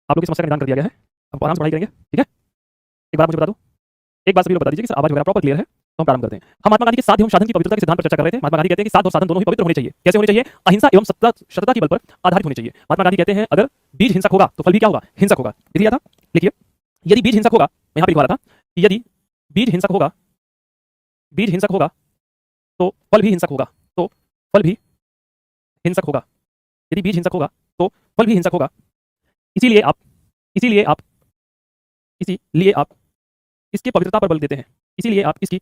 आप लोग की समस्या का निदान कर दिया गया है। अब आराम से पढ़ाई करेंगे, ठीक है? एक बार मुझे बता दो, एक बार सभी लोग बता दीजिए कि आवाज वगैरह प्रॉपर क्लियर है, तो हम प्रारंभ करते हैं। हम महात्मा गांधी के साध एवं साधन की पवित्रता के सिद्धांत पर चर्चा कर रहे थे। महात्मा गांधी कहते हैं कि साध और साधन दोनों ही पवित्र होने चाहिए। कैसे होने चाहिए? अहिंसा एवं सत्यता के बल पर आधारित होने चाहिए। महात्मा गांधी कहते हैं अगर बीज हिंसक होगा तो फल भी क्या होगा? हिंसक होगा। लिख लिया था? लिखिए, यदि बीज हिंसक होगा, मैं यहाँ पे लिखवा रहा था, यदि बीज हिंसक होगा, बीज हिंसक होगा तो फल भी हिंसक होगा, तो फल भी हिंसक होगा। यदि बीज हिंसक होगा तो फल भी हिंसक होगा। इसीलिए आप इसीलिए आप इसीलिए आप इसकी पवित्रता पर बल देते हैं। इसीलिए आप इसकी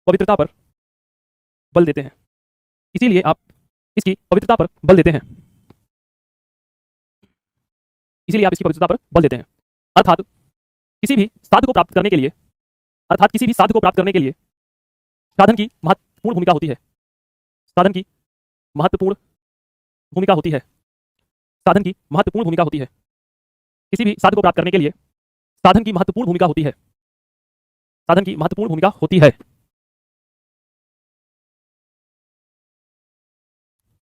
पवित्रता पर बल देते हैं। इसीलिए आप इसकी पवित्रता पर बल देते हैं। इसीलिए आप इसकी पवित्रता पर बल देते हैं। अर्थात किसी भी साध को प्राप्त करने के लिए, अर्थात किसी भी साध को प्राप्त करने के लिए साधन की महत्वपूर्ण भूमिका होती है। साधन की महत्वपूर्ण भूमिका होती है। साधन की महत्वपूर्ण भूमिका होती है। किसी भी साध को प्राप्त करने के लिए साधन की महत्वपूर्ण भूमिका होती है। साधन की महत्वपूर्ण भूमिका होती है।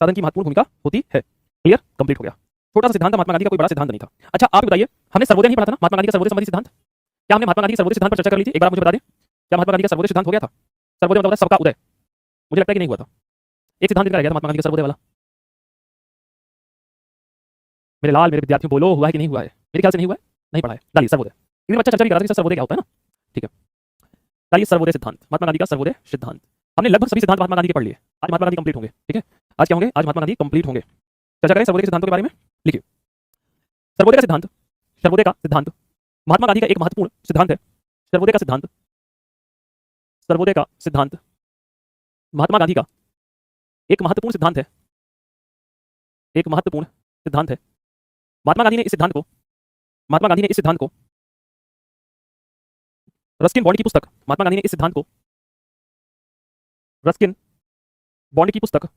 साधन की महत्वपूर्ण भूमिका होती है। क्लियर? कंप्लीट हो गया। छोटा सा सिद्धांत था, महात्मा गांधी का कोई बड़ा सिद्धांत नहीं था। अच्छा आप बताइए, हमने सर्वोदय नहीं पढ़ा था ना, महात्मा गांधी का सर्वोदय संबंधी सिद्धांत? क्या हमने महात्मा गांधी के सर्वोदय सिद्धांत पर चर्चा कर ली थी? एक बार मुझे बता दें, क्या महात्मा गांधी का सर्वोदय सिद्धांत हो गया था? सर्वोदय मतलब सबका उदय। मुझे लगता है कि नहीं हुआ था। एक सिद्धांत रह गया था महात्मा गांधी का सर्वोदय वाला। मेरे लाल, मेरे विद्यार्थियों, बोलो हुआ है कि नहीं हुआ है? मेरे ख्याल से नहीं हुआ है, नहीं पढ़ा है। डालिए सर्वोदय। इतनी बच्चा चर्चा भी कर रहा था कि सर्वोदय क्या होता है ना। ठीक है, डालिए सर्वोदय सिद्धांत, महात्मा गांधी का सर्वोदय सिद्धांत। हमने लगभग सभी सिद्धांत महात्मा गांधी के पढ़ लिए। आज महात्मा गांधी कंप्लीट होंगे। ठीक है, आज क्या होंगे? आज महात्मा गांधी कंप्लीट होंगे। चर्चा करें सर्वोदय के सिद्धांतों के बारे में। लिखिए, सर्वोदय का सिद्धांत, सर्वोदय का सिद्धांत महात्मा गांधी का एक महत्वपूर्ण सिद्धांत है। सर्वोदय का सिद्धांत, सर्वोदय का सिद्धांत महात्मा गांधी का एक महत्वपूर्ण सिद्धांत है। एक महत्वपूर्ण सिद्धांत है। महात्मा गांधी ने इस सिद्धांत को, महात्मा गांधी ने इस सिद्धांत को रस्किन बॉन्ड की पुस्तक, महात्मा गांधी ने इस सिद्धांत को रस्किन बॉन्ड की पुस्तक,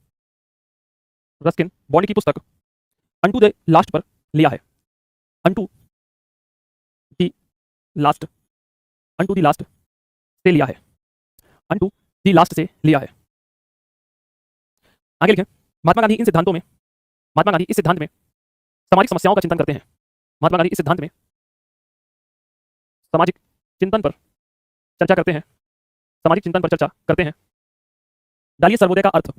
रस्किन बॉन्ड की पुस्तक अनटू द लास्ट पर लिया है। Unto the last, unto the last से लिया है। अनटू द लास्ट से लिया है। आगे लिखें, महात्मा गांधी इन सिद्धांतों में, महात्मा गांधी इस सिद्धांत में सामाजिक समस्याओं का चिंतन करते हैं। महात्मा गांधी इस सिद्धांत में सामाजिक चिंतन पर चर्चा करते हैं। सामाजिक चिंतन पर चर्चा करते हैं। डालिए सर्वोदय का अर्थ।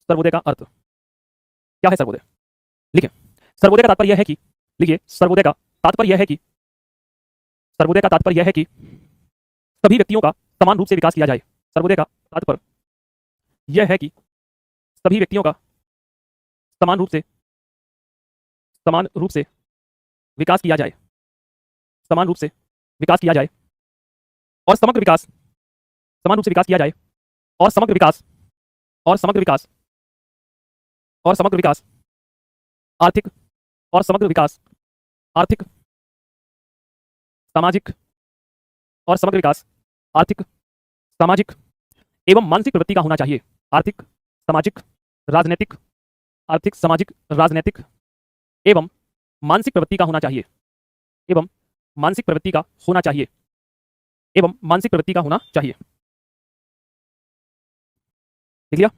सर्वोदय का अर्थ क्या है? सर्वोदय लिखें। सर्वोदय का तात्पर्य यह है कि, लिखिए, सर्वोदय का तात्पर्य यह है कि, सर्वोदय का तात्पर्य यह है कि सभी व्यक्तियों का समान रूप से विकास किया जाए। सर्वोदय का तात्पर्य यह है कि सभी व्यक्तियों का समान रूप से विकास किया जाए। समान रूप से विकास किया जाए और समग्र विकास, समान रूप से विकास किया जाए और समग्र विकास, और समग्र विकास, और समग्र विकास आर्थिक, और समग्र विकास आर्थिक, सामाजिक, और समग्र विकास आर्थिक, सामाजिक एवं मानसिक प्रवृत्ति का होना चाहिए। आर्थिक, सामाजिक, राजनीतिक, आर्थिक, सामाजिक, राजनीतिक एवं मानसिक प्रवृत्ति का होना चाहिए। एवं मानसिक प्रवृत्ति का होना चाहिए। एवं मानसिक प्रवृत्ति का होना चाहिए। लिख लिया?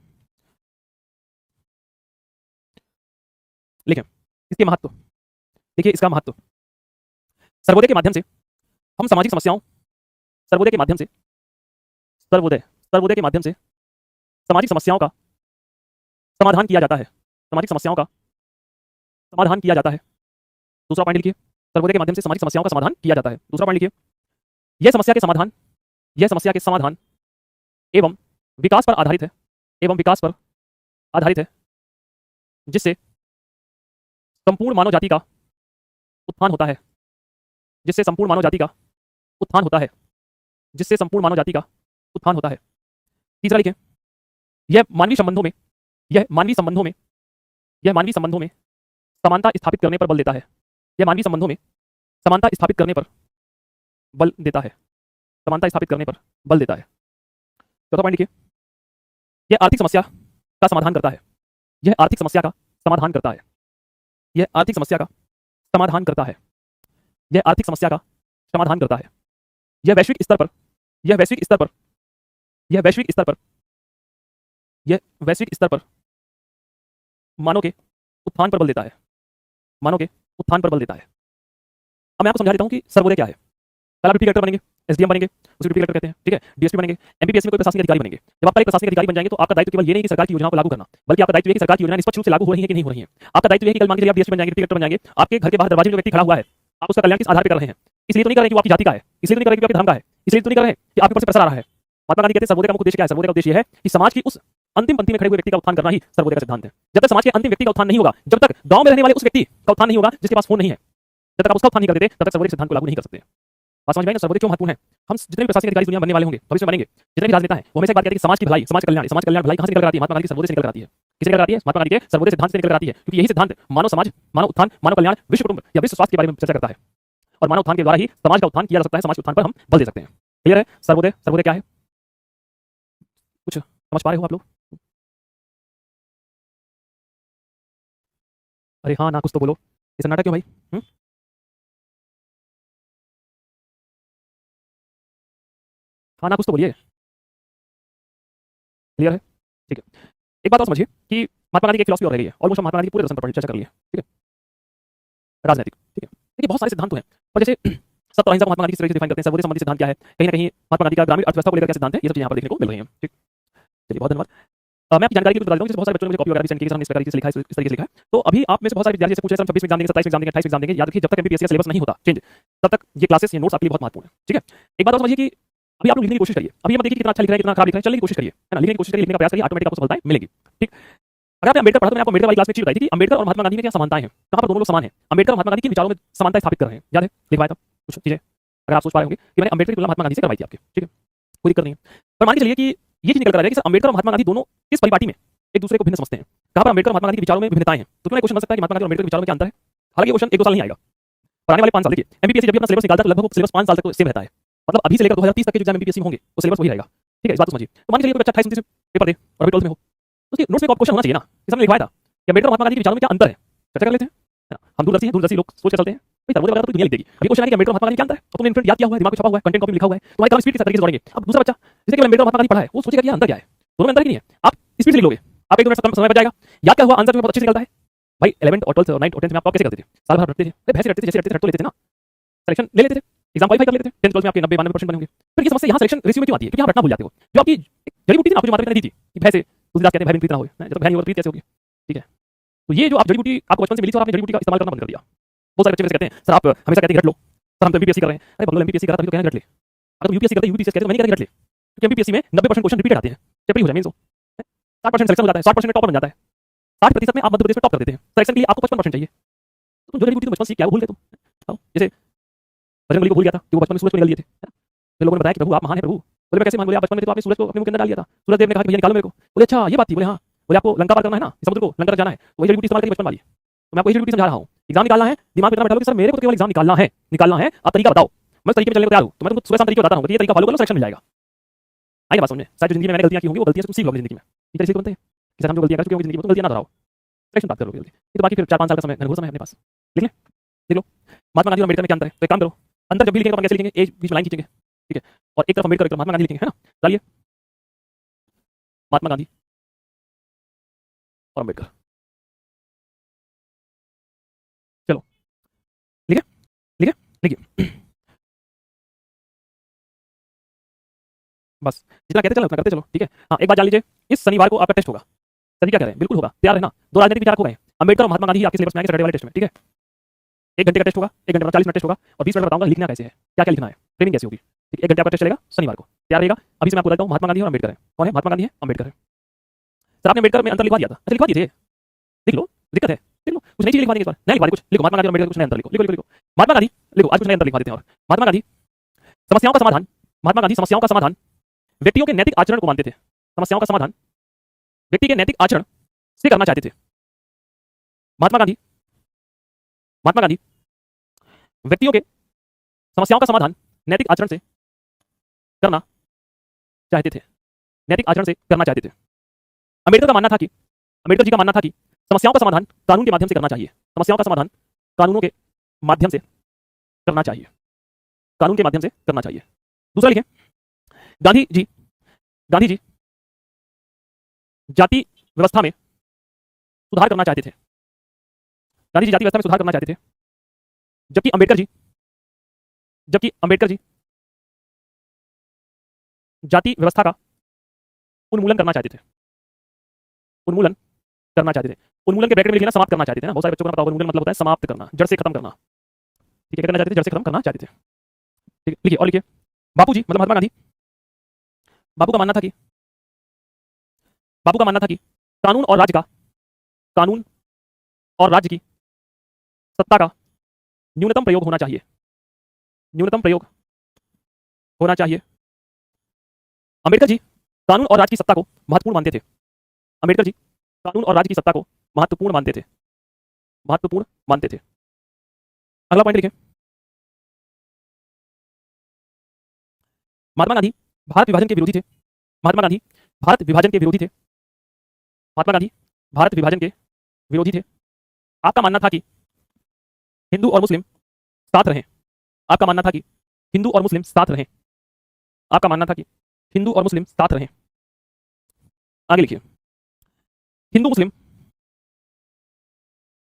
लिखें इसके महत्व। देखिए इसका महत्व, सर्वोदय के माध्यम से हम सामाजिक समस्याओं, सर्वोदय के माध्यम से, सर्वोदय के माध्यम से सामाजिक समस्याओं का समाधान किया जाता है। सामाजिक समस्याओं का समाधान किया जाता है। दूसरा पॉइंट लिखिए, सर्वोदय के माध्यम से सामाजिक समस्याओं का समाधान किया जाता है। दूसरा पॉइंट लिखिए, यह समस्या के समाधान, यह समस्या के समाधान एवं विकास पर आधारित है। एवं विकास पर आधारित है, जिससे संपूर्ण मानव जाति का उत्थान होता है। जिससे संपूर्ण मानव जाति का उत्थान होता है। जिससे संपूर्ण मानव जाति का उत्थान होता है। तीसरा लिखें, यह मानवीय संबंधों में, यह मानवीय संबंधों में, यह मानवीय संबंधों में समानता स्थापित करने पर बल देता है। यह मानवीय संबंधों में समानता स्थापित करने पर बल देता है। समानता स्थापित करने पर बल देता है। चौथा पॉइंट लिखिए, यह आर्थिक समस्या का समाधान करता है। यह आर्थिक समस्या का समाधान करता है। यह आर्थिक समस्या का समाधान करता है। यह आर्थिक समस्या का समाधान करता है। यह वैश्विक स्तर पर, यह वैश्विक स्तर पर, यह वैश्विक स्तर पर, यह वैश्विक स्तर पर मानव के उत्थान पर बल देता है। मानव के उत्थान पर बल देता है। अब मैं आपको समझा देता हूं कि सर्वोदय क्या है। कल आप डिप्टी कलेक्टर बनेंगे, एसडीएम बनेंगे, उसे डिप्टी कलेक्टर कहते हैं, ठीक है, डीएसपी बनेंगे, एमपीपीएससी में कोई प्रशासनिक अधिकारी बनेंगे। जब आप कल एक प्रशासनिक अधिकारी बन जाएंगे तो आपका दायित्व केवल ये नहीं कि सरकार की योजनाओं को लागू करना, बल्कि आपका दायित्व है कि सरकार की योजनाएं निष्पक्ष रूप से लागू हो रही है कि नहीं हो रही है। आपका दायित्व है कि कल मान के चलिए आप डीएसपी बन जाएंगे, डिप्टी कलेक्टर बन जाएंगे, आपके घर के बाहर दरवाजे में जो व्यक्ति खड़ा हुआ है, आप उसका कल्याण किस आधार पर कर रहे हैं? इसलिए तो नहीं कर रहे कि वो आपकी जाति का है, इसलिए तो नहीं कर रहे कि आपके धर्म का है, इसलिए तो नहीं कर रहे कि आपके ऊपर से प्रेशर आ रहा है। महात्मा गांधी कहते हैं सर्वोदय का मुख्य उद्देश्य क्या है? सर्वोदय का उद्देश्य है कि समाज की उस अंतिम पंक्ति में खड़े हुए व्यक्ति का उत्थान करना ही सर्वोदय का सिद्धांत है। जब तक समाज के अंतिम व्यक्ति का उत्थान नहीं होगा, जब तक गांव में रहने वाले उस व्यक्ति का उत्थान नहीं होगा जिसके पास फोन नहीं है, जब तक आप उसका उत्थान नहीं कर देते तब तक सर्वोदय सिद्धांत को लागू नहीं कर सकते। बात समझ में आई ना? सर्वोदय क्यों महत्वपूर्ण है? हम जितने भी प्रशासनिक अधिकारी दुनिया बनने वाले होंगे, भविष्य में बनेंगे, जितने भी राजनेता हैं, वो हमेशा एक बात कहते हैं कि समाज की भलाई, समाज कल्याण भलाई कहां से निकल कर आती है? महात्मा गांधी के सर्वोदय से निकल कर आती है। किससे निकल कर आती है? महात्मा गांधी के सर्वोदय सिद्धांत से निकल कर आती है, क्योंकि यही सिद्धांत मानव समाज, मानव उत्थान, मानव कल्याण, विश्व कुटुंब या विश्व स्वास्थ्य के बारे में चर्चा करता है। और मानव उत्थान के द्वारा ही समाज का उत्थान किया जा सकता है, समाज के उत्थान पर हम बल दे सकते हैं। क्लियर है? सर्वोदय, सर्वोदय क्या है? कुछ समझ पा रहे हो आप लोग? अरे हाँ ना, कुछ तो बोलो। ये सन्नाटा क्यों भाई? हाँ ना, कुछ तो बोलिए। क्लियर है? ठीक है। एक बात और समझिए कि महात्मा गांधी की एक फिलॉसफी और रह गई है। ऑलमोस्ट महात्मा गांधी के पूरे दर्शन पर चर्चा कर ली है। ठीक है? राजनीतिक। ठीक है? देखिए बहुत सारे सिद्धांत तो हैं, और जैसे सत्य और अहिंसा को महात्मा गांधी किस तरह से डिफाइन करते हैं, सर्वोदय संबंधी सिद्धांत क्या है, कहीं ना कहीं महात्मा गांधी का ग्रामीण अर्थव्यवस्था को लेकर क्या सिद्धांत है, ये सब चीजें यहाँ पर देखने को मिल रही हैं। ठीक, चलिए बहुत धन्यवाद। मैं आपकी जानकारी के लिए बता देता हूँ, जैसे बहुत सारे बच्चों ने मुझे कॉपी वगैरह भी सेंड की कि सर हमने इस प्रकार की चीज़ लिखा है, इस तरीके से लिखा है। तो अभी आप में से बहुत सारे विद्यार्थी से पूछ रहे हैं, सर हम 26 में एग्जाम देंगे, 27 में एग्जाम देंगे, 28 में एग्जाम देंगे। याद रखिए जब तक एमपीपीएससी का सिलेबस नहीं होता चेंज, तब तक ये क्लासेस, ये नोट्स आपके लिए बहुत महत्वपूर्ण है। ठीक है? एक बात और समझिए कि अभी आप लोग लिखने की कोशिश करिए। अभी ये मत देखिए कि कितना अच्छा लिख रहे हैं, कितना खराब लिख रहे हैं, चलने की कोशिश करिए, है ना? लिखने की कोशिश करिए, लिखने का प्रयास करिए, ऑटोमेटिक आपको सफलताएं मिलेगी। ठीक? अगर आपने अम्बेडकर पढ़ा तो मैंने आपको अम्बेडकर वाली क्लास में एक चीज बताई थी कि अम्बेडकर और महात्मा गांधी में क्या समानताएं हैं, कहां पर दोनों लोग समान हैं। अम्बेडकर और महात्मा गांधी के विचारों में समानताएं स्थापित कर रहे हैं। याद है? लिखवाया था कुछ चीजें, अगर आप सोच पा रहे होंगे कि मैंने अम्बेडकर की तुलना महात्मा गांधी से करवाई थी आपके। ठीक है? कोई दिक्कत नहीं है। पर मान के चलिए कि ये चीज निकल कर आ रही है कि सर अम्बेडकर और महात्मा गांधी दोनों किस परिपाटी में एक दूसरे को भिन्न समझते हैं। कहां पर अम्बेडकर और महात्मा गांधी के विचारों में भिन्नताएं हैं। तो क्यों ना क्वेश्चन बन सकता है कि महात्मा गांधी और अम्बेडकर के विचारों में क्या अंतर है। हालांकि ये क्वेश्चन 1-2 साल नहीं आएगा, पर आने वाले 5 साल देखिए एमपीपीएससी जब भी अपना सिलेबस निकालता है लगभग वो सिलेबस 5 साल तक तो सेम रहता है। मतलब अभी से लेकर 2030 तक के जो एग्जाम एमपीपीएससी में होंगे वो सिलेबस वही रहेगा। ठीक है? इस बात को समझिए। तो मान के चलिए कोई बच्चा 28-29 में पेपर दे और अभी 12th में हो, तो उसके नोट्स में क्वेश्चन होना चाहिए ना कि हमने लिखवाया था कि अम्बेडकर और महात्मा गांधी के विचारों में क्या अंतर है। चर्चा कर लेते हैं, है ना? हम दूरदर्शी हैं, दूरदर्शी लोग सोच के चलते हैं। भाई सर्वोदय वगैरह तो दुनिया लिख देगी। अभी क्वेश्चन है कि अम्बेडकर और महात्मा गांधी क्या अंतर है, और तुमने इंटरनेट याद किया हुआ है, दिमाग में छपा हुआ है, कंटेंट कॉपी में लिखा हुआ है, तुम्हारे काम स्पीड के तरीके से दौड़ेंगे। अब दूसरा बच्चा जिसने केवल अम्बेडकर और महात्मा गांधी पढ़ा है वो सोचेगा कि अंतर क्या है। दोनों में अंतर ही नहीं है। आप स्पीड से लिख लोगे, आप 1-2 मिनट समय बच जाएगा। याद क्या हुआ, आंसर में बहुत अच्छे से निकलता है। भाई 11th और 12th और 9th और 10th में आप टॉप कैसे करते थे? साल भर रटते थे, अरे भैंसे रटते थे, जैसे रटते थे रट तो लेते थे ना, सिलेक्शन ले लेते थे, एग्जाम क्वालीफाई कर लेते थे। 10th 12th में आपके 90-92% बने होंगे। फिर ये समस्या यहाँ सिलेक्शन रेशियो में क्यों आती है? क्योंकि आप रटना भूल जाते हो। जो आपकी जड़ी बूटी थी ना, आपको जो माता पिता ने दी थी कि भैंसे तुलसीदास कहते हैं भैंस प्रीत ना होए, जब तक भैंस नहीं होगा प्रीत कैसे होगी। ठीक है? तो ये जो आप जड़ी बूटी आपको बचपन से मिली थी और आपने जड़ी बूटी का इस्तेमाल करना बंद कर दिया। बहुत सारे बच्चे वैसे कहते हैं सर आप हमेशा कहते हैं रट लो, सर हम तो एमपीपीएससी कर रहे हैं। अरे बगल एमपीपीएससी कर रहा था तो कहना रट ले। अगर तुम यूपीएससी करते यूपीएससी कहते तो मैंने कहता रट ले, क्योंकि एमपीपीएससी में 90% क्वेश्चन रिपीटेड आते हैं, चेप्टर हो जाए मींस 60% सिलेक्शन हो जाता है, 60% में टॉपर बन जाता है, 60% में आप मध्य प्रदेश में टॉप कर देते हैं। सिलेक्शन के लिए आपको 55% चाहिए। तो तुम जो जड़ी बूटी तुम बचपन सीख के आए वो भूल गए तुम। बताओ, जैसे बजरंगबली को भूल गया था कि वो बचपन में सूरज को निकाल दिए थे। फिर लोगों ने बताया कि प्रभु आप महान है प्रभु। बोले मैं कैसे मान? बोले आप बचपन में थे तो आपने सूरज को अपने मुंह के अंदर डाल दिया था। सूरज देव ने कहा कि भैया निकालो मेरे को। बोले अच्छा ये बात थी। बोले हाँ। बोले आपको लंका पार करना है ना, समुद्र को लंका तक जाना है, तो वही जड़ी बूटी इस्तेमाल करिए बचपन वाली। तो मैं आपको जड़ी बूटी समझा रहा हूँ। एग्जाम निकालना है, दिमाग में इतना बैठा लो कि सर मेरे को तो केवल एग्जाम निकालना है, निकालना है, आप तरीका बताओ। मैं तरीके में चलने को तैयार हूँ, तो मैं तुमको सुबह शाम तरीके बताता हूँ, ये तरीका फॉलो कर लो, सिलेक्शन मिल जाएगा। आइए बात समझे। शायद जो जिंदगी में मैंने गलतियां की होंगी वो गलतियां से तुम सीख लो अपनी जिंदगी में। ठीक है? इसलिए बनते हैं कि सर हम जो गलतियां कर चुके होंगे जिंदगी में, तो गलतियां ना दोहराओ, सिलेक्शन बात कर लो जल्दी। ये तो बाकी फिर 4-5 साल का समय घनघोर समय है अपने पास। लिख लें, देख लो महात्मा गांधी और अम्बेडकर में क्या अंतर है। तो एक काम करो, अंतर जब भी लिखेंगे तो कैसे लिखेंगे, एक बीच में लाइन खींचेंगे। ठीक है? और एक तरफ अम्बेडकर एक तरफ महात्मा गांधी लिखेंगे, है ना? डालिए महात्मा गांधी और अम्बेडकर। चलो लिखे लिखे लिखिए। बस जितना कहते चलो उतना करते चलो। ठीक है? हाँ एक बात जान लीजिए, इस शनिवार को आपका टेस्ट होगा। सभी क्या कह रहे हैं? बिल्कुल होगा, तैयार है ना? 2 राजनीतिक विचारक हो गए, अम्बेडकर और महात्मा गांधी आपके सिलेबस में आएंगे सैटरडे वाले टेस्ट में। ठीक है? 1 घंटे का टेस्ट होगा, 1 घंटे में 40 मिनट टेस्ट होगा, और 20 मिनट में बताऊंगा लिखना कैसे है, क्या क्या लिखना है, ट्रेनिंग कैसे होगी। ठीक है? 1 घंटे आपका टेस्ट चलेगा शनिवार को, तैयार रहेगा। अभी से मैं आपको बताता हूँ महात्मा गांधी और अम्बेडकर है। कौन है? महात्मा गांधी है, अम्बेडकर है। सर आपने अम्बेडकर में अंतर लिखवा दिया था। अच्छा लिखवा दिए थे, लिख लो, दिक्कत है देख लो, कुछ नई चीज लिखवा देंगे इस बार, नया लिखवा कुछ लिखो। महात्मा गांधी और अम्बेडकर कुछ नया अंतर लिखो, लिखो लिखो लिखो। महात्मा गांधी लिखो, आज कुछ नया अंतर लिखवा देते हैं। और महात्मा गांधी समस्याओं का समाधान, महात्मा गांधी समस्याओं का समाधान व्यक्तियों के नैतिक आचरण को मानते थे। समस्याओं का समाधान व्यक्ति के नैतिक आचरण से करना चाहते थे। महात्मा गांधी व्यक्तियों के समस्याओं का समाधान नैतिक आचरण से करना चाहते थे, नैतिक आचरण से करना चाहते थे। अम्बेडकर जी का मानना था कि समस्याओं का समाधान कानून के माध्यम से करना चाहिए। समस्याओं का समाधान कानूनों के माध्यम से करना चाहिए, कानून के माध्यम से करना चाहिए। दूसरा लिखें, गांधी जी जाति व्यवस्था में सुधार करना चाहते थे। गांधी जी जाति व्यवस्था में सुधार करना चाहते थे। जबकि अंबेडकर जी जबकि अंबेडकर जी जाति व्यवस्था का उन्मूलन करना चाहते थे। उन्मूलन करना चाहते थे। उन्मूलन के ब्रैकेट में लिखिए ना, समाप्त करना चाहते थे ना। बहुत सारे बच्चों को ना पता होगा, उन्मूलन मतलब होता है समाप्त करना, जड़ से खत्म करना। ठीक है, क्या करना चाहते थे? जड़ से खत्म करना चाहते थे। ठीक है, लिखिए और लिखिए। बापू जी मतलब महात्मा गांधी, बापू का मानना था कि बापू का मानना था कि कानून और राज्य का कानून और राज्य की सत्ता का न्यूनतम प्रयोग होना चाहिए। न्यूनतम प्रयोग होना चाहिए। अंबेडकर जी कानून और राज्य की सत्ता को महत्वपूर्ण मानते थे। अंबेडकर जी कानून और राज्य की सत्ता को महत्वपूर्ण मानते थे। महत्वपूर्ण मानते थे। अगला पॉइंट लिखें। महात्मा गांधी भारत विभाजन के विरोधी थे। महात्मा गांधी भारत विभाजन के विरोधी थे। महात्मा गांधी भारत विभाजन के विरोधी थे। आपका मानना था कि हिंदू और मुस्लिम साथ रहें। आपका मानना था कि हिंदू और मुस्लिम साथ रहें। आपका मानना था कि हिंदू और मुस्लिम साथ रहें। आगे लिखिए। हिंदू मुस्लिम,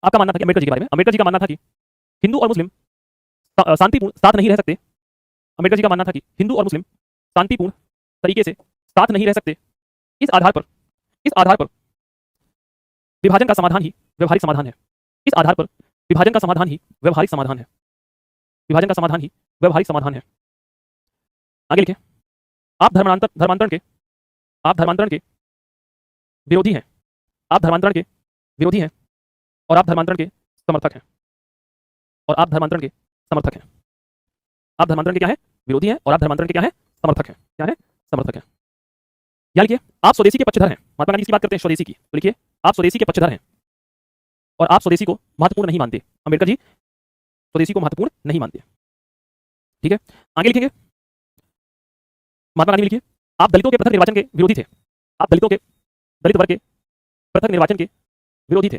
आपका मानना था कि अंबेडकर जी के बारे में, अंबेडकर जी का मानना था कि हिंदू और मुस्लिम शांतिपूर्ण साथ नहीं रह सकते। अंबेडकर जी का मानना था कि हिंदू और मुस्लिम शांतिपूर्ण तरीके से साथ नहीं रह सकते। इस आधार पर विभाजन का समाधान ही व्यवहारिक समाधान है। इस आधार पर विभाजन का समाधान ही व्यवहारिक समाधान है। विभाजन का समाधान ही व्यवहारिक समाधान है। आगे लिखें। आप धर्मांतरण के विरोधी हैं। आप धर्मांतरण के विरोधी हैं और आप धर्मांतरण के समर्थक हैं। और आप धर्मांतरण के समर्थक हैं। आप धर्मांतरण के क्या है? विरोधी हैं। और आप धर्मांतरण के क्या है? समर्थक हैं। क्या है? समर्थक हैं। या लिखिए, आप स्वदेशी के पक्षधर हैं। महात्मा गांधी इसकी बात करते हैं स्वदेशी की, तो लिखिए आप स्वदेशी के पक्षधर हैं और आप स्वदेशी को महत्वपूर्ण नहीं मानते। अंबेडकर जी स्वदेशी को महत्वपूर्ण नहीं मानते। ठीक है, आगे लिखेंगे। महात्मा गांधी लिखिए, आप दलितों के पृथक निर्वाचन के विरोधी थे। आप दलित वर्ग के पृथक निर्वाचन के विरोधी थे।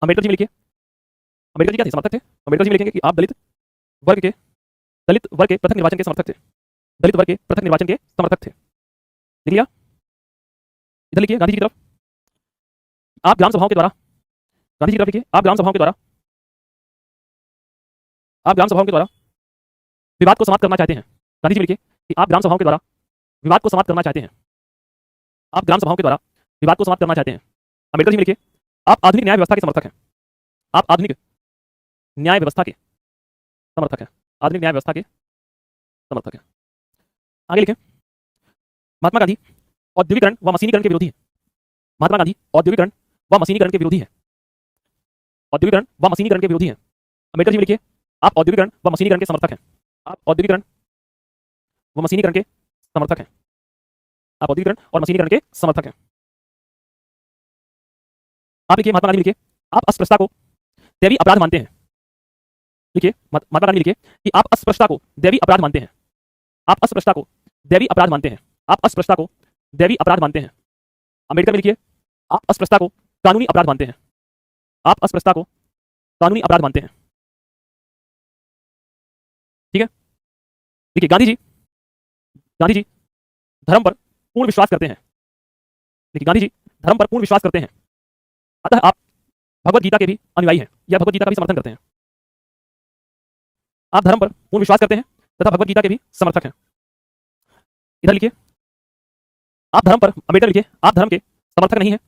अंबेडकर जी में लिखिए, अंबेडकर जी क्या थे? समर्थक थे। अंबेडकर जी में लिखेंगे कि आप दलित वर्ग के पृथक निर्वाचन के समर्थक थे। दलित वर्ग के पृथक निर्वाचन के समर्थक थे। लिख लिया? इधर लिखिए गांधी जी की तरफ। आप ग्राम सभाओं के द्वारा, गांधी जी की तरफ लिखिए, आप ग्राम सभाओं के द्वारा विवाद को समाप्त करना चाहते हैं। गांधी जी में लिखिए कि आप ग्राम सभाओं के द्वारा विवाद को समाप्त करना चाहते हैं। आप ग्राम सभाओं के द्वारा विवाद को समाप्त करना चाहते हैं। अंबेडकर जी में लिखिए, आप आधुनिक न्याय व्यवस्था के समर्थक हैं। आप आधुनिक न्याय व्यवस्था के समर्थक हैं। आधुनिक न्याय व्यवस्था के समर्थक हैं। आगे लिखें। महात्मा गांधी औद्योगिकरण व मशीनीकरण के विरोधी हैं। महात्मा गांधी औद्योगिकरण व मशीनीकरण के विरोधी हैं। औद्योगिकरण व मशीनीकरण के विरोधी हैं। अंबेडकर जी में लिखिए, आप औद्योगिकरण व मशीनीकरण के समर्थक हैं। आप औद्योगिकरण व मशीनीकरण के समर्थक हैं। आप औद्योगिकरण और मशीनीकरण के समर्थक हैं। आप लिखिए, महात्मा गांधी लिखिए, आप अस्पृश्यता को दैवी अपराध मानते हैं। लिखिए, महात्मा गांधी लिखिए कि आप अस्पृश्यता को दैवी अपराध मानते हैं। आप अस्पृश्यता को दैवी अपराध मानते हैं। आप अस्पृश्यता को दैवी अपराध मानते हैं। अंबेडकर में लिखिए, आप अस्पृश्यता को कानूनी अपराध मानते हैं। आप अस्पृश्यता को कानूनी अपराध मानते हैं। ठीक है, देखिए गांधी जी धर्म पर पूर्ण विश्वास करते हैं। देखिए, गांधी जी धर्म पर पूर्ण विश्वास करते हैं, अतः आप भगवत गीता के भी अनुयायी हैं या भगवत गीता का भी समर्थन करते हैं। आप धर्म पर पूर्ण विश्वास करते हैं तथा भगवत गीता के भी समर्थक हैं। इधर लिखिए, आप धर्म पर, अंबेडकर लिखिए, आप धर्म के समर्थक नहीं हैं।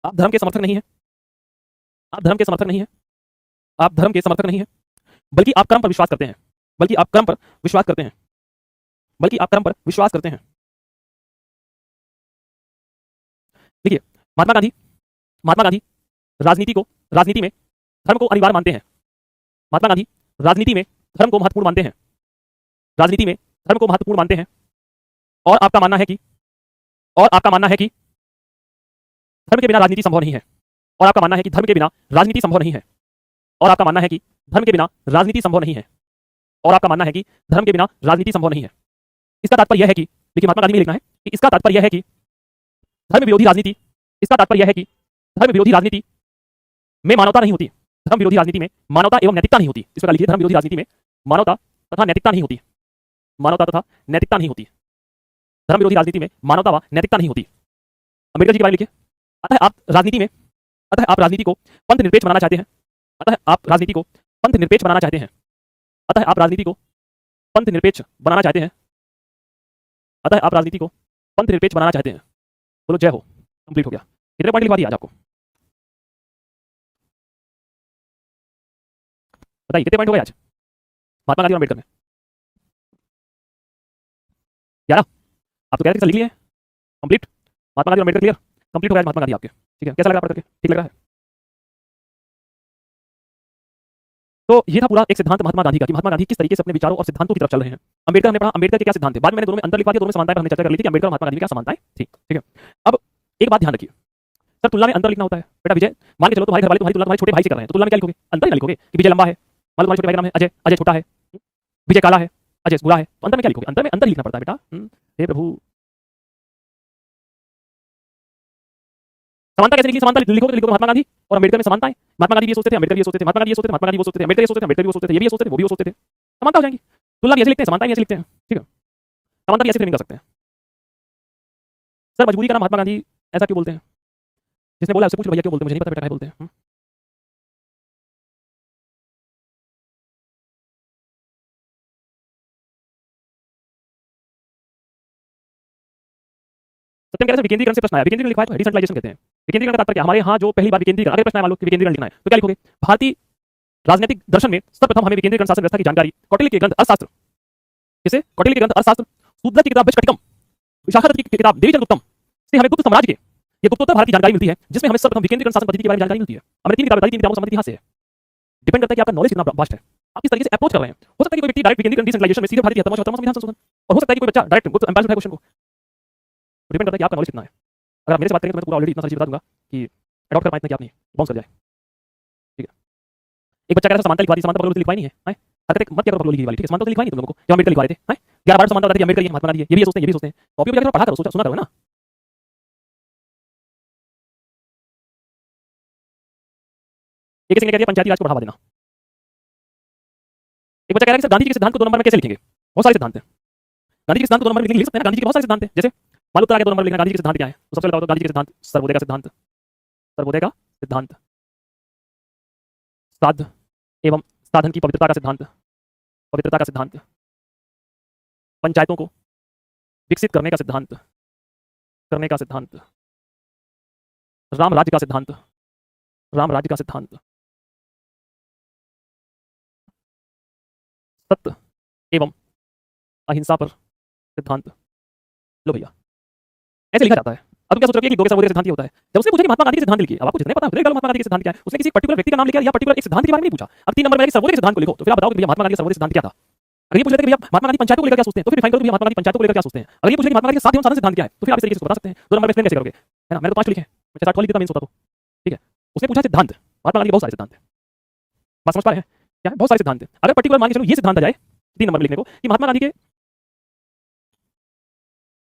आप धर्म के समर्थक नहीं हैं। आप धर्म के समर्थक नहीं हैं। आप धर्म के समर्थक नहीं हैं, बल्कि आप कर्म पर विश्वास करते हैं। बल्कि आप कर्म पर विश्वास करते हैं। बल्कि आप कर्म पर विश्वास करते हैं। देखिए, महात्मा गांधी राजनीति में धर्म को अनिवार्य मानते हैं। महात्मा गांधी राजनीति में धर्म को महत्वपूर्ण मानते हैं। राजनीति में धर्म को महत्वपूर्ण मानते हैं। और आपका मानना है कि धर्म के बिना राजनीति संभव नहीं है। और आपका मानना है कि धर्म के बिना राजनीति संभव नहीं है। और आपका मानना है कि धर्म के बिना राजनीति संभव नहीं है। और आपका मानना है कि धर्म के बिना राजनीति संभव नहीं है। इसका तात्पर्य यह है कि, देखिए महात्मा गांधी में लिखना है कि इसका तात्पर्य यह है कि धर्म विरोधी राजनीति, इसका तात्पर्य यह है कि धर्म विरोधी राजनीति में मानवता नहीं होती। धर्म विरोधी राजनीति में मानवता एवं नैतिकता नहीं होती। इस प्रकार लिखिए, धर्म विरोधी राजनीति में मानवता तथा नैतिकता नहीं होती। मानवता तथा नैतिकता नहीं होती। धर्म विरोधी राजनीति में मानवता व नैतिकता नहीं होती। अंबेडकर जी के बारे में लिखिए, अतः आप राजनीति को पंथ निरपेक्ष बनाना चाहते हैं। अतः आप राजनीति को पंथ निरपेक्ष बनाना चाहते हैं, अतः आप राजनीति को पंथ निरपेक्ष बनाना चाहते हैं, अतः आप राजनीति को पंथ निरपेक्ष बनाना चाहते हैं। बोलो जय हो। कंप्लीट हो गया। कितने पॉइंट लिखवा दिया आज आपको? बताइए कितने पॉइंट हो गए आज महात्मा गांधी और अम्बेडकर में? 11। आप तो कह रहे थे लिख लिए कंप्लीट। महात्मा गांधी और अम्बेडकर क्लियर, कंप्लीट हो गया महात्मा गांधी आपके। ठीक है, कैसा लगा पढ़ करके? ठीक लग रहा है? तो ये था पूरा एक सिद्धांत महात्मा गांधी का कि महात्मा गांधी किस तरीके से अपने विचारों और सिद्धांतों की तरफ चल रहे हैं। अम्बेडकर हमने पढ़ा, अम्बेडकर के क्या सिद्धांत थे। बाद में मैंने दोनों में अंतर लिखवा दिया, दोनों में समानताएं पर हमने चर्चा कर ली थी कि अम्बेडकर और महात्मा गांधी में क्या समानताएं थी। ठीक है, अब एक बात ध्यान रखिए, सर तुलना में अंतर लिखना होता है। बेटा विजय, मान के चलो तुम्हारे घर वाले तुम्हारी तुलना तुम्हारे छोटे भाई से कर रहे हैं, तो तुलना में क्या लिखोगे? अंतर ही ना लिखोगे कि विजय लंबा है, मान लो तुम्हारे छोटे भाई का नाम है अजय, अजय छोटा है, विजय काला है, अजय बुरा है, तो अंतर में क्या लिखोगे? अंतर में अंतर ही लिखना पड़ता है बेटा। हे प्रभु, समानता कैसे लिखी? समानता लिखोगे तो लिखो महात्मा गांधी और अम्बेडकर में समानता है। महात्मा गांधी ये सोचते थे, अम्बेडकर ये सोचते थे, महात्मा गांधी ये सोचते थे, महात्मा गांधी वो सोचते थे, अम्बेडकर ये सोचते थे, अम्बेडकर ये सोचते थे, अम्बेडकर ये सोचते थे, ये भी सोचते थे, समानता हो जाएगी। तुलना भी ऐसे लिखते हैं, समानता भी ऐसे लिखते हैं। ठीक है, समानता भी ऐसे फ्रेमिंग कर सकते हैं। सर मजबूरी का नाम महात्मा गांधी ऐसा क्यों बोलते हैं? जिसने बोला उससे पूछ लो भैया क्यों बोलते हैं, मुझे नहीं पता बेटा क्या बोलते हैं। सत्यम कह रहे हैं विकेंद्रीकरण से प्रश्न आया, विकेंद्रीकरण लिखवाया तो डिसेंट्रलाइजेशन कहते हैं। विकेंद्रीकरण का तात्पर्य क्या? हमारे यहाँ जो पहली बार विकेंद्रीकरण, अगर प्रश्न आया मान लो कि विकेंद्रीकरण लिखना है तो क्या लिखोगे? भारतीय राजनीतिक दर्शन में सर्वप्रथम हमें विकेंद्रीकरण शासन व्यवस्था की जानकारी कौटिल्य के ग्रंथ अर्थशास्त्र, किसे? कौटिल्य के ग्रंथ अर्थशास्त्र, शूद्रक की किताब बृहस्पतिकम, विशाखादत्त की किताब देवीचंद्र गुप्तम से हमें गुप्त साम्राज्य के ये गुप्तोत्तर भारत की जानकारी मिलती है, जिसमें हमें सर्वप्रथम विकेंद्रीकरण शासन पद्धति के बारे में जानकारी मिलती है। हमने 3 किताबें बताई, 3 किताबों संबंधित यहाँ से है। डिपेंड करता है कि आपका नॉलेज कितना वास्ट है, आप किस तरीके से अप्रोच कर रहे हैं। हो सकता है कि कोई व्यक्ति डायरेक्ट विकेंद्रीकरण डिसेंट्रलाइजेशन में सीधे भारत की 77वां संविधान संशोधन, और हो सकता है कि कोई बच्चा डायरेक्ट गुप्त एम्पायर उठाए क्वेश्चन को। डिपेंड करता है कि आपका नॉलेज कितना है। अगर आप मेरे से बात करेंगे तो मैं पूरा ऑलरेडी इतना सारी चीज बता दूंगा कि अडॉप्ट कर पाए इतना कि आप नहीं बाउंस कर जाए। ठीक है, एक बच्चा कह रहा है समानता लिखवा दी, समानता लिखवाई नहीं है, हरकत मत क्या करो लिखी वाली। ठीक है, समानता लिखवाई नहीं तुम लोगों को, जब अम्बेडकर लिखवा रहे थे 11 बार समानता बताती है अम्बेडकर, ये महात्मा गांधी ये भी सोचते हैं, ये भी सोचते हैं। कॉपी पे जाकर पढ़ा करो, सोचा सुना करो ना। एक किसी ने कह दिया पंचायती राज को बढ़ावा देना। एक बच्चा कह रहा है कि सर गांधी जी के सिद्धांत को 2 नंबर में कैसे लिखेंगे? बहुत सारे सिद्धांत हैं गांधी जी के सिद्धांत को 2 नंबर में लिख सकते हैं ना। गांधी जी के बहुत सारे सिद्धांत हैं, जैसे मान लो उत्तर आ गया 2 नंबर में लिखना गांधी जी के सिद्धांत क्या है, तो सबसे पहले बताओ तो गांधी जी के सिद्धांत सर्वोदय का सिद्धांत, सर्वोदय का सिद्धांत, साध एवं साधन की पवित्रता का सिद्धांत, पवित्रता का सिद्धांत, पंचायतों को विकसित करने का सिद्धांत, करने का सिद्धांत, राम राज्य का सिद्धांत, राम राज्य का सिद्धांत, सत्य एवं अहिंसा पर सिद्धांत। लो भैया ऐसे लिखा जाता है। अब तुम क्या सोच रहे हो कि दो के सर्वोदय सिद्धांत ये होता है? जब उसने पूछा कि महात्मा गांधी के सिद्धांत लिखिए, अब आपको जितने पता है उतने डालो महात्मा गांधी के सिद्धांत क्या है। उसने किसी पर्टिकुलर व्यक्ति का नाम लिखा या पर्टिकुलर एक सिद्धांत के बारे में नहीं पूछा। अब 3 नंबर में सर्वोदय के सिद्धांत को लिखो, तो फिर आप बताओ कि भैया महात्मा गांधी का सर्वोदय सिद्धांत क्या था। अगर ये पूछ लेते कि भैया महात्मा गांधी पंचायतों को लेकर क्या सोचते हैं, तो फिर डिफाइन करो कि महात्मा गांधी पंचायतों को लेकर क्या सोचते हैं। अगर ये पूछ ले कि महात्मा गांधी साथ एवं साधन सिद्धांत क्या है, तो फिर आप इस तरीके से बता सकते हैं। 2 नंबर में एक्सप्लेन कैसे करोगे, है ना? मैंने तो 5 लिखे हैं, मैं 60 वाली देता मेंस होता तो। ठीक है, उसने पूछा सिद्धांत, महात्मा गांधी के बहुत सारे सिद्धांत हैं, बात समझ पा रहे हैं क्या है? बहुत सारे सिद्धांत हैं। अगर पर्टिकुलर मान के चलो ये सिद्धांत आ जाए 3 नंबर में लिखने को कि महात्मा गांधी के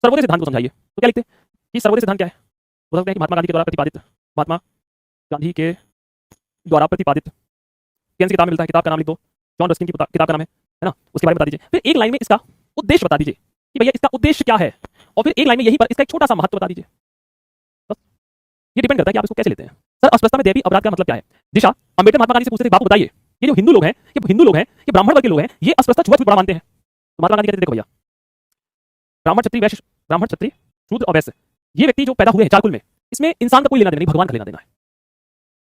सर्वोदय सिद्धांत को समझाइए, तो क्या लिखते हैं कि सर्वोदय सिद्धांत क्या है? बोल सकते हैं कि महात्मा गांधी के द्वारा प्रतिपादित, महात्मा गांधी के द्वारा प्रतिपादित, कौन सी किताब में मिलता है, किताब का नाम लिख दो, जॉन रस्किन की किताब का नाम है ना, उसके बारे में बता दीजिए। फिर एक लाइन में इसका उद्देश्य बता दीजिए कि भैया इसका उद्देश्य क्या है, और फिर एक लाइन में यहीं पर इसका एक छोटा सा महत्व बता दीजिए। बस ये डिपेंड करता है कि आप इसको कैसे लेते हैं। सर अस्पृश्यता में दैवीय अपराध का मतलब क्या है? दिशा, अम्बेडकर महात्मा गांधी से पूछते थे बापू बताइए, ये जो हिंदू लोग हैं, ये हिंदू लोग हैं, ये ब्राह्मण वर्ग के लोग हैं, ये अस्पृश्यता छुआछूत बड़ा मानते हैं। तो महात्मा गांधी कहते देखो भैया ब्राह्मण क्षत्रिय वैश्य, ब्राह्मण क्षत्रिय शूद्र और वैश्य, ये व्यक्ति जो पैदा हुए हैं 4 कुल में, इसमें इंसान का कोई लेना देना नहीं, भगवान का लेना देना है।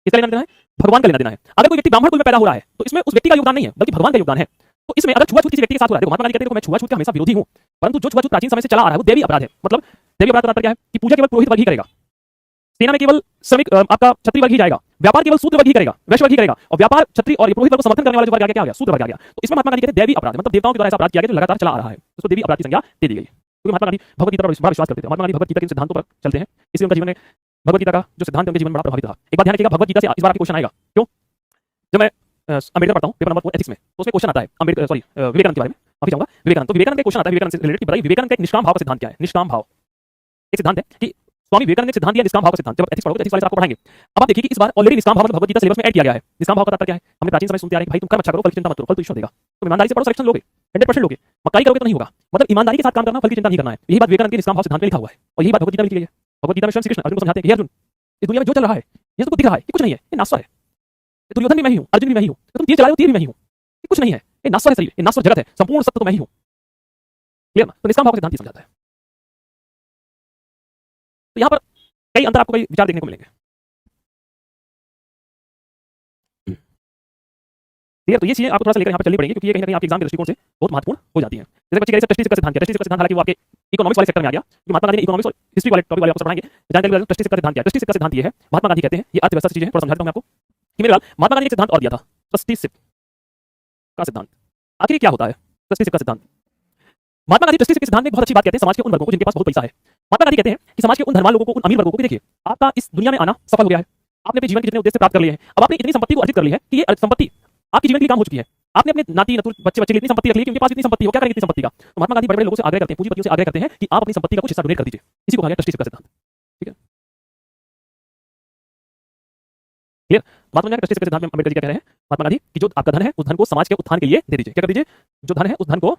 किसका लेना देना है? भगवान का लेना देना है। अगर कोई व्यक्ति ब्राह्मण कुल में पैदा हो रहा है तो इसमें उस व्यक्ति का योगदान नहीं है, बल्कि भगवान का योगदान है। तो इसमें अगर छुआछूत किसी व्यक्ति के साथ हो रहा है, देखो महात्मा गांधी कहते हैं मैं छुआछूत का हमेशा विरोधी हूं, परंतु जो छुआछूत प्राचीन समय से चला आ रहा है वो दैवीय अपराध है। मतलब दैवीय अपराध का तात्पर्य क्या है कि पूजा केवल पुरोहित वर्ग ही करेगा, सेना में केवल श्रमिक आपका क्षत्रिय वर्ग ही जाएगा, व्यापार केवल शूद्र वर्ग ही करेगा, वैश्य वर्ग ही करेगा, और व्यापार क्षत्रिय और पुरोहित वर्ग को समर्थन करने वाले जो वर्ग क्या आ गया, शूद्र वर्ग आ गया। तो इसमें महात्मा गांधी कहते हैं दैवीय अपराध, मतलब देवताओं के द्वारा ऐसा अपराध किया गया जो लगातार चला आ रहा है, उसको दैवीय अपराध की संज्ञा दे दी गई। क्योंकि महात्मा गांधी भगवत गीता पर बड़ा विश्वास करते थे, महात्मा गांधी भगवत गीता के सिद्धांतों पर चलते हैं, इसलिए उनका जीवन में भगवत गीता का जो सिद्धांत है उनके जीवन में बड़ा प्रभावित रहा। एक बात ध्यान रखिएगा, भगवत गीता से इस बार आपको क्वेश्चन आएगा। क्यों? जब मैं अम्बेडकर पढ़ता हूँ पेपर नंबर 4 एथिक्स में, तो उसमें क्वेश्चन आता है अम्बेडकर विवेकानंद के बारे में, माफी चाहूंगा विवेकानंद। तो विवेकानंद का क्वेश्चन आता है विवेकानंद से रिलेटेड, बताइए विवेकानंद का एक निष्काम भाव का सिद्धांत क्या है? निष्काम भाव एक सिद्धांत है कि स्वामी विवेकानंद ने सिद्धांत दिया निष्काम भाव का सिद्धांत। जब एथिक्स पढ़ोगे एथिक्स वाले आपको पढ़ाएंगे। अब आप देखिए कि इस बार ऑलरेडी निष्काम भाव मतलब भगवत गीता सिलेबस में ऐड किया गया है। निष्काम भाव का तात्पर्य क्या है? हमने प्राचीन समय सुनते आ रहे हैं कि भाई तुम कर्म अच्छा करो, फल की चिंता मत करो, फल तो ईश्वर देगा। तुम ईमानदारी से पढ़ो, सिलेक्शन लोगे, 100% लोगे। मक्कारी करोगे तो नहीं होगा, मतलब ईमानदारी के साथ काम करना, फल की चिंता नहीं करना है। यही बात विवेकानंद के निष्काम भाव सिद्धांत में लिखा हुआ है, और यही बात भगवत गीता में लिखी गई है। भगवत गीता में स्वयं श्री कृष्ण अर्जुन को समझाते हैं कि अर्जुन इस दुनिया में जो चल रहा है, ये तो दिख रहा है कि कुछ नहीं है, ये नासा है, दुर्योधन भी मैं ही हूँ, अर्जुन भी मैं ही हूँ, तुम तीर चला रहे हो, तीर भी मैं ही हूँ। ये कुछ नहीं है, ये नास्वर है शरीर, ये नास्वर जगत है, संपूर्ण सत्य तो मैं ही हूँ। क्लियर ना? तो निष्काम भाव का सिद्धांत ये समझाता है। तो यहाँ पर कई अंतर आपको कई विचार देखने को मिलेंगे। ठीक है, तो ये चीजें आपको थोड़ा सा लेकर यहाँ पर चलनी पड़ेगी, क्योंकि ये कहीं ना कहीं आपके एग्जाम के दृष्टिकोण से बहुत महत्वपूर्ण हो जाती है। जैसे बच्चे कह रहे थे, ट्रस्टी का सिद्धांत क्या है? ट्रस्टी का सिद्धांत हालांकि वो आपके इकोनॉमिक्स वाले सेक्टर में आ गया, क्योंकि महात्मा गांधी ने इकोनॉमिक्स और हिस्ट्री वाले टॉपिक वाले अवसर पढ़ाएंगे। जानकारी ट्रस्टी का सिद्धांत क्या है? ट्रस्टी का सिद्धांत ये है, महात्मा गांधी कहते हैं, ये अर्थव्यवस्था से चीजें थोड़ा समझाता हूं मैं आपको कि मेरे महात्मा गांधी ने एक सिद्धांत और दिया था, ट्रस्टीशिप का सिद्धांत। आखिर क्या होता है ट्रस्टीशिप का सिद्धांत? महात्मा गांधी ट्रस्टीशिप के सिद्धांत में बहुत अच्छी बात कहते हैं समाज के उन वर्गों को जिनके पास बहुत पैसा है। महात्मा गांधी कहते हैं कि समाज के उन धनवान लोगों को, उन अमीर वर्गों को, देखिए आपका इस दुनिया में आना सफल हो गया है, आपने अपने जीवन के जितने उद्देश्य प्राप्त कर लिए हैं, अब आपने इतनी संपत्ति को अर्जित कर ली है कि ये संपत्ति आपके जीवन के लिए काम हो चुकी है। आपने अपने नाती नतुल बच्चे बच्चे इतनी संपत्ति रख ली कि उनके पास इतनी संपत्ति हो, क्या करेंगे इतनी संपत्ति का? तो महात्मा गांधी बड़े बड़े लोगों से आग्रह करते हैं, पूंजीपतियों से आग्रह करते हैं कि आप अपनी संपत्ति का कुछ हिस्सा डोनेट कर दीजिए। इसी को कहा गया ट्रस्टीशिप का सिद्धांत। ठीक है, क्लियर? बात समझ में ट्रस्टीशिप के सिद्धांत में अम्बेडकर जी क्या कह रहे हैं? महात्मा गांधी कि जो आपका धन है उस धन को समाज के उत्थान के लिए दे दीजिए। क्या कर दीजिए? जो धन है उस धन को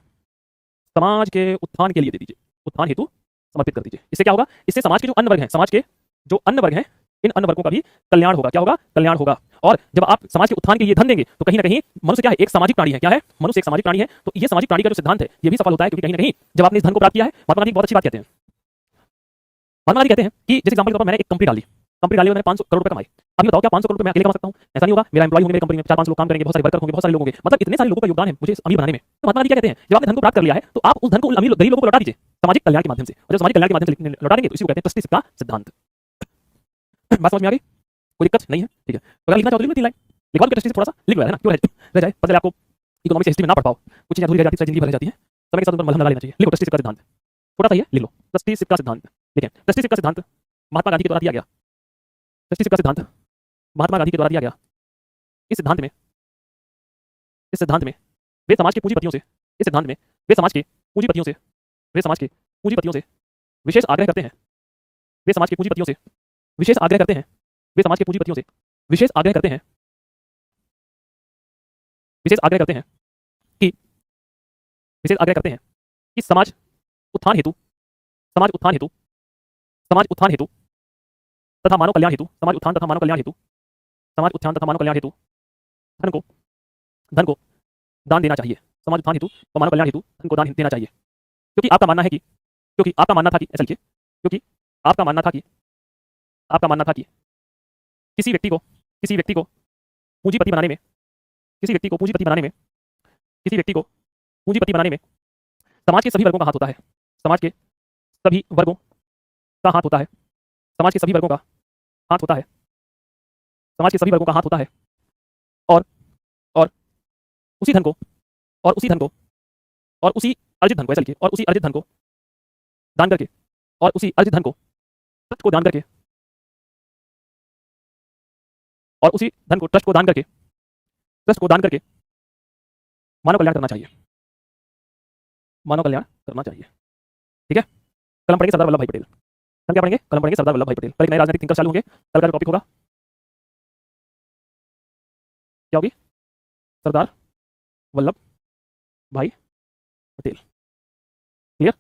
समाज के उत्थान के लिए दे दीजिए, उत्थान हेतु समर्पित कर दीजिए। इससे क्या होगा? इससे समाज के जो अन्य वर्ग हैं, समाज के जो अन्य वर्ग हैं, इन अन्य वर्गों का भी कल्याण होगा। क्या होगा? कल्याण होगा। और जब आप समाज के उत्थान के लिए धन देंगे तो कहीं ना कहीं मनुष्य क्या है? एक सामाजिक प्राणी है। क्या है? मनुष्य एक सामाजिक प्राणी है। तो ये सामाजिक प्राणी का जो सिद्धांत है ये भी सफल होता है, क्योंकि कहीं ना कहीं जब आपने इस धन को प्राप्त किया है, महात्मा गांधी बहुत अच्छी बात कहते हैं। महात्मा गांधी कहते हैं कि जैसे एग्जांपल के तौर पर मैंने एक कंपनी डाली, कंपनी डाली और मैंने 500 करोड़ रुपए कमाए। अभी बताओ क्या 500 करोड़ रुपए मैं अकेले कमा सकता हूं? ऐसा नहीं होगा। मेरा एम्प्लॉय होंगे मेरी कंपनी में, 4-5 लोग काम करेंगे, बहुत सारे वर्कर होंगे, बहुत सारे लोग होंगे, मतलब इतने सारे लोगों का योगदान है मुझे अमीर बनाने में। तो महात्मा गांधी क्या कहते हैं? जब आपने धन को प्राप्त कर लिया है तो आप उस धन को अमीर गरीब लोगों को लौटा दीजिए सामाजिक कल्याण के माध्यम से। और जब सामाजिक कल्याण के माध्यम से लौटा देंगे तो इसी को कहते हैं ट्रस्टीशिप का सिद्धांत। बात समझ में आ गई? कोई दिक्कत नहीं है? ठीक है, तो अगर लिखना चाहो तो लिखो 3 लाइन लिखवा के ट्रस्टीशिप थोड़ा सा लिख लो है ना, क्यों रह जाए, पता चले आपको इकोनॉमिक्स हिस्ट्री में ना पढ़ पाओ, कुछ चीजें अधूरी रह जाती है, जिंदगी भर रह जाती है, समय के साथ उन पर मलहम लगा लेना चाहिए। लिखो ट्रस्टीशिप का सिद्धांत, छोटा सा ही है, लिख लो ट्रस्टीशिप का सिद्धांत। ठीक है, ट्रस्टीशिप का सिद्धांत महात्मा गांधी के द्वारा दिया गया। ट्रस्टीशिप का सिद्धांत महात्मा गांधी के द्वारा दिया गया। इस सिद्धांत में वे समाज के पूंजीपतियों से, इस सिद्धांत में वे समाज के पूंजीपतियों से, वे समाज के पूंजीपतियों से विशेष आग्रह करते हैं, वे समाज के पूंजीपतियों से विशेष आग्रह करते हैं, वे समाज के पूंजीपतियों से विशेष आग्रह करते हैं, विशेष आग्रह करते हैं कि विशेष आग्रह करते हैं कि समाज उत्थान हेतु, समाज उत्थान हेतु, समाज उत्थान हेतु तथा मानव कल्याण हेतु, समाज उत्थान तथा मानव कल्याण हेतु, समाज उत्थान तथा मानव कल्याण हेतु धन को दान देना चाहिए। समाज उत्थान हेतु और मानव कल्याण हेतु धन को दान देना चाहिए। क्योंकि आपका मानना है कि, क्योंकि आपका मानना था कि, ऐसा लिखिए, क्योंकि आपका मानना था कि, आपका मानना था कि किसी व्यक्ति को पूंजीपति बनाने में, किसी व्यक्ति को पूंजीपति बनाने में, किसी व्यक्ति को पूंजीपति बनाने में समाज के सभी वर्गों का हाथ होता है। समाज के सभी वर्गों का हाथ होता है। समाज के सभी वर्गों का हाथ होता है। समाज के सभी वर्गों का हाथ होता है। और उसी धन को, और उसी धन को, और उसी अर्जित धन को, ऐसा लिखिए, और उसी अर्जित धन को दान करके, और उसी अर्जित धन को ट्रस्ट को दान करके, और उसी धन को ट्रस्ट को दान करके, ट्रस्ट को दान करके मानव कल्याण करना चाहिए। मानव कल्याण करना चाहिए। ठीक है, कल हम पढ़ेंगे सरदार वल्लभ भाई पटेल। कल क्या पढ़ेंगे? कल हम पढ़ेंगे सरदार वल्लभ भाई पटेल। कल एक नए राजनीतिक थिंकर चालू होंगे। कल का टॉपिक होगा क्या होगी? सरदार वल्लभ भाई पटेल। क्लियर?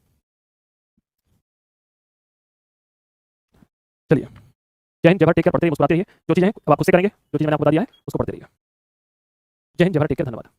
चलिए, जय हिंद, जय भारत, टेक केयर, पढ़ते रहिए, मुस्कुराते रहिए। जो चीजें हैं अब आप खुद से करेंगे, जो चीज मैंने आपको बता दिया है उसको पढ़ते रहिए। जय हिंद, जय भारत, टेक केयर, धन्यवाद।